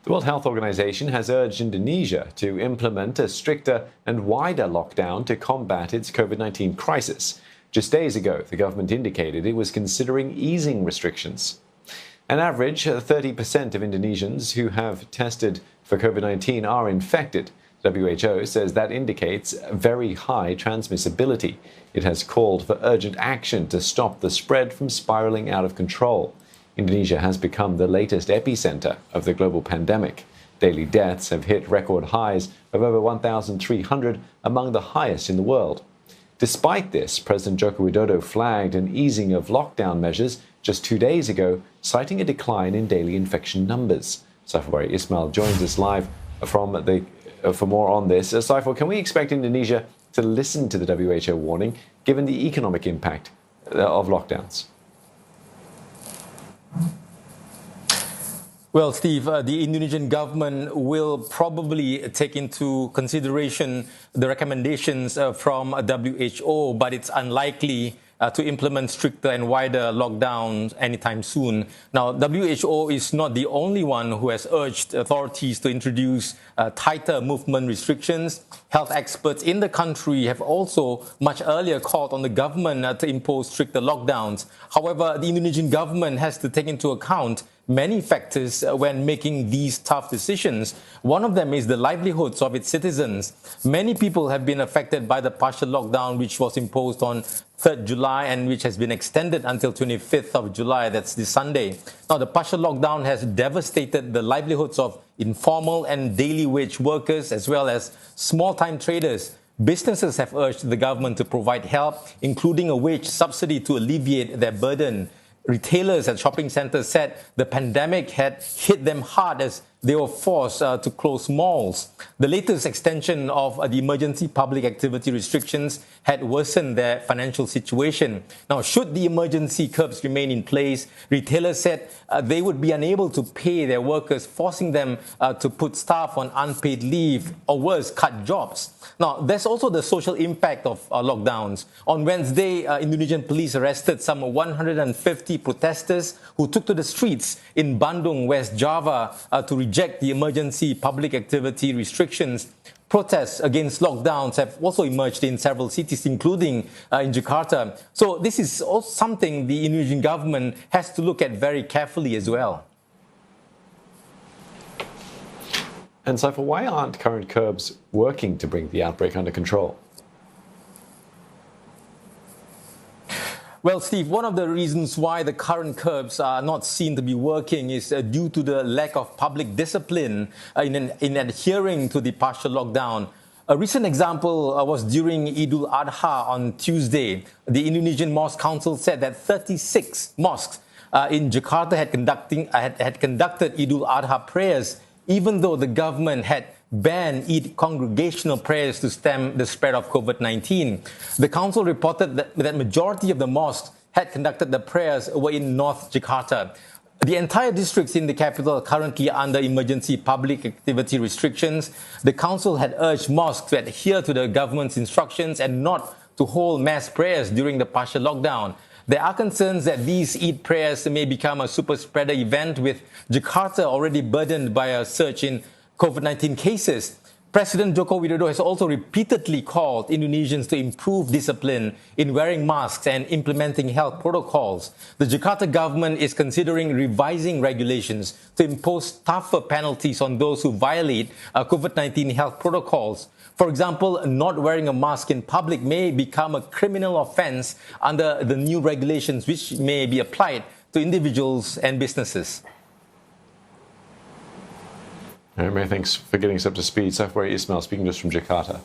The World Health Organization has urged Indonesia to implement a stricter and wider lockdown to combat its COVID-19 crisis. Just days ago, the government indicated it was considering easing restrictions. An average 30% of Indonesians who have tested for COVID-19 are infected. WHO says that indicates very high transmissibility. It has called for urgent action to stop the spread from spiraling out of control. Indonesia has become the latest epicentre of the global pandemic. Daily deaths have hit record highs of over 1,300, among the highest in the world. Despite this, President Joko Widodo flagged an easing of lockdown measures just 2 days ago, citing a decline in daily infection numbers. Saiful Ismail joins us live for more on this. Saiful, can we expect Indonesia to listen to the WHO warning, given the economic impact of lockdowns? Well, Steve, the Indonesian government will probably take into consideration the recommendations from WHO, but it's unlikely to implement stricter and wider lockdowns anytime soon. Now, WHO is not the only one who has urged authorities to introduce tighter movement restrictions. Health experts in the country have also much earlier called on the government to impose stricter lockdowns. However, the Indonesian government has to take into account many factors when making these tough decisions. One of them is the livelihoods of its citizens. Many people have been affected by the partial lockdown, which was imposed on 3rd July and which has been extended until 25th of July, that's this Sunday. Now, the partial lockdown has devastated the livelihoods of informal and daily wage workers as well as small-time traders. Businesses have urged the government to provide help, including a wage subsidy to alleviate their burden. Retailers at shopping centres said the pandemic had hit them hard as they were forced to close malls. The latest extension of the emergency public activity restrictions had worsened their financial situation. Now, should the emergency curbs remain in place, retailers said they would be unable to pay their workers, forcing them to put staff on unpaid leave or worse, cut jobs. Now, there's also the social impact of lockdowns. On Wednesday, Indonesian police arrested some 150 protesters who took to the streets in Bandung, West Java, to reject the emergency public activity restrictions. Protests against lockdowns have also emerged in several cities, including in Jakarta. So this is also something the Indonesian government has to look at very carefully as well. And so, why aren't current curbs working to bring the outbreak under control? Well, Steve, one of the reasons why the current curbs are not seen to be working is due to the lack of public discipline in adhering to the partial lockdown. A recent example was during Eid al-Adha on Tuesday. The Indonesian Mosque Council said that 36 mosques in Jakarta had conducted Eid al-Adha prayers, even though the government had banned Eid congregational prayers to stem the spread of COVID-19. The council reported that majority of the mosques had conducted the prayers were in North Jakarta. The entire districts in the capital are currently under emergency public activity restrictions. The council had urged mosques to adhere to the government's instructions and not to hold mass prayers during the partial lockdown. There are concerns that these Eid prayers may become a super spreader event, with Jakarta already burdened by a surge in COVID-19 cases. President Joko Widodo has also repeatedly called Indonesians to improve discipline in wearing masks and implementing health protocols. The Jakarta government is considering revising regulations to impose tougher penalties on those who violate COVID-19 health protocols. For example, not wearing a mask in public may become a criminal offence under the new regulations, which may be applied to individuals and businesses. All right, many thanks for getting us up to speed. Saiful Ismail speaking to us from Jakarta.